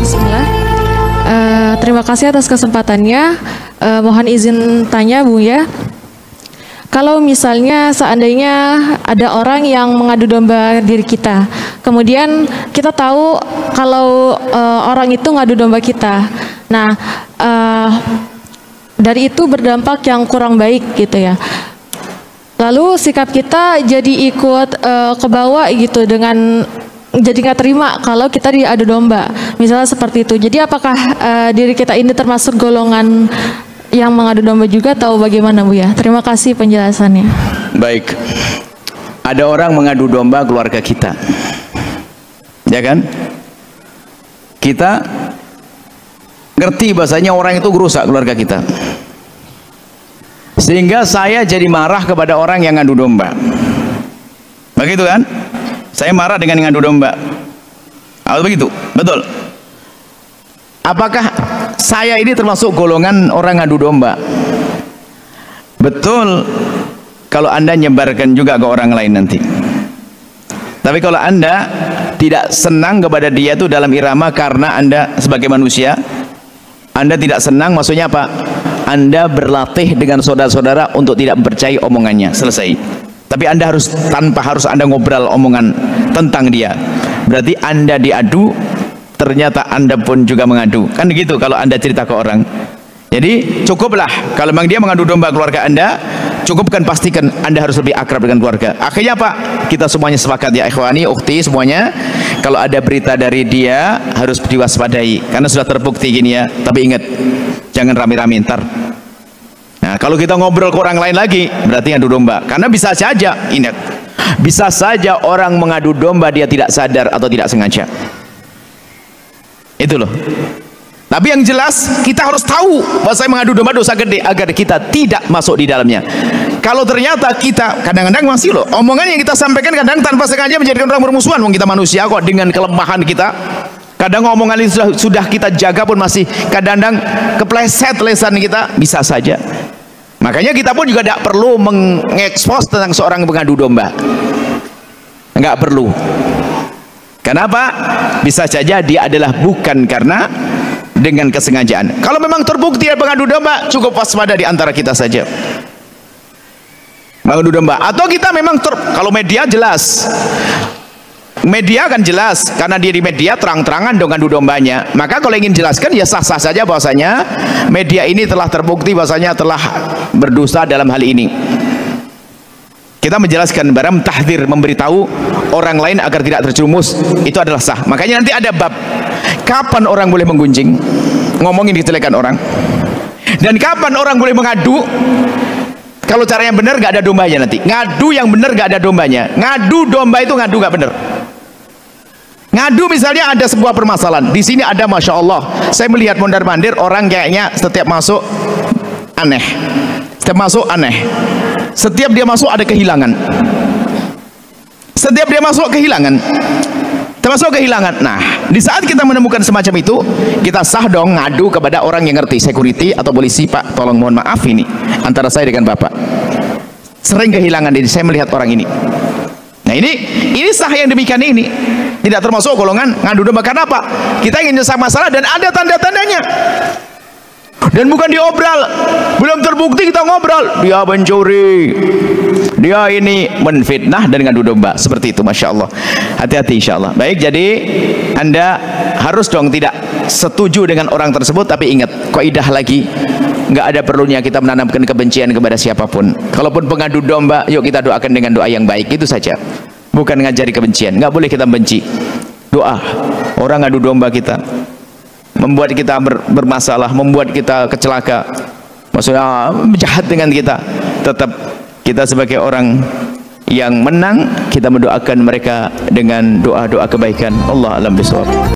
Bismillah. Terima kasih atas kesempatannya. Mohon izin tanya Bu ya. Kalau misalnya seandainya ada orang yang mengadu domba diri kita, kemudian kita tahu kalau orang itu ngadu domba kita. Nah, dari itu berdampak yang kurang baik gitu ya. Lalu sikap kita jadi ikut kebawa gitu dengan jadi nggak terima kalau kita diadu domba, misalnya seperti itu. Jadi apakah diri kita ini termasuk golongan yang mengadu domba juga atau bagaimana Bu ya? Terima kasih penjelasannya. Baik, ada orang mengadu domba keluarga kita, ya kan? Kita ngerti bahasanya orang itu merusak keluarga kita, sehingga saya jadi marah kepada orang yang ngadu domba. Begitu kan? Saya marah dengan ngadu domba. Atau begitu? Betul. Apakah saya ini termasuk golongan orang ngadu domba? Betul kalau Anda nyebarkan juga ke orang lain nanti. Tapi kalau Anda tidak senang kepada dia itu dalam irama karena Anda sebagai manusia, Anda tidak senang, maksudnya apa? Anda berlatih dengan saudara-saudara untuk tidak mempercayai omongannya. Selesai. Tapi Anda harus, tanpa harus Anda ngobrol omongan tentang dia. Berarti Anda diadu, ternyata Anda pun juga mengadu. Kan gitu kalau Anda cerita ke orang. Jadi cukuplah kalau memang dia mengadu domba keluarga Anda, cukupkan pastikan Anda harus lebih akrab dengan keluarga. Akhirnya apa? Kita semuanya sepakat ya ikhwani, ukhti semuanya, kalau ada berita dari dia harus diwaspadai karena sudah terbukti gini ya. Tapi ingat, jangan rame-rame ntar. Nah, kalau kita ngobrol ke orang lain lagi, berarti ngadu domba. Karena bisa saja, ingat, bisa saja orang mengadu domba dia tidak sadar atau tidak sengaja. Itu loh. Tapi yang jelas kita harus tahu bahwa saya mengadu domba dosa gede agar kita tidak masuk di dalamnya. Kalau ternyata kita kadang-kadang masih loh, omongan yang kita sampaikan kadang tanpa sengaja menjadikan orang bermusuhan. Wong kita manusia kok, dengan kelemahan kita. Kadang omongan itu sudah kita jaga pun masih kadang-kadang kepleset lesan kita, bisa saja. Makanya kita pun juga tidak perlu mengekspos tentang seorang pengadu domba. Enggak perlu. Kenapa? Bisa saja dia adalah bukan karena dengan kesengajaan. Kalau memang terbukti dia pengadu domba, cukup waspada di antara kita saja. Mengadu domba. Atau kita memang kalau media jelas. Media kan jelas karena dia di media terang-terangan dong adu dombanya. Maka kalau ingin jelaskan ya sah-sah saja bahwasanya media ini telah terbukti bahwasanya telah berdosa dalam hal ini. Kita menjelaskan barang tahdzir, memberitahu orang lain agar tidak terjerumus, itu adalah sah. Makanya nanti ada bab kapan orang boleh menggunjing, ngomongin kejelekan orang, dan kapan orang boleh mengadu. Kalau caranya benar gak ada dombanya nanti. Ngadu yang benar gak ada dombanya. Ngadu domba itu ngadu gak benar. Ngadu misalnya ada sebuah permasalahan. Di sini ada, masya Allah, saya melihat mondar-mandir orang kayaknya setiap masuk aneh. Setiap masuk aneh. Setiap dia masuk ada kehilangan. Setiap dia masuk kehilangan. Termasuk kehilangan. Nah, di saat kita menemukan semacam itu, kita sah dong ngadu kepada orang yang ngerti, security atau polisi. Pak, tolong mohon maaf ini antara saya dengan Bapak. Sering kehilangan ini, saya melihat orang ini. Nah, ini sah yang demikian ini. Tidak termasuk golongan ngadu domba. Karena apa? Kita ingin menyelesaikan masalah dan ada tanda-tandanya. Dan bukan diobral, belum terbukti kita ngobrol, dia mencuri, dia ini menfitnah dan ngadu domba, seperti itu. Masya Allah, hati-hati insya Allah. Baik, jadi Anda harus dong tidak setuju dengan orang tersebut, tapi ingat kaidah lagi, nggak ada perlunya kita menanamkan kebencian kepada siapapun. Kalaupun pengadu domba, yuk kita doakan dengan doa yang baik, itu saja, bukan ngajari kebencian. Nggak boleh kita benci. Doa orang ngadu domba kita, membuat kita bermasalah, membuat kita kecelaka, maksudnya jahat dengan kita, tetap kita sebagai orang yang menang, kita mendoakan mereka dengan doa-doa kebaikan. Allah alam bisawab.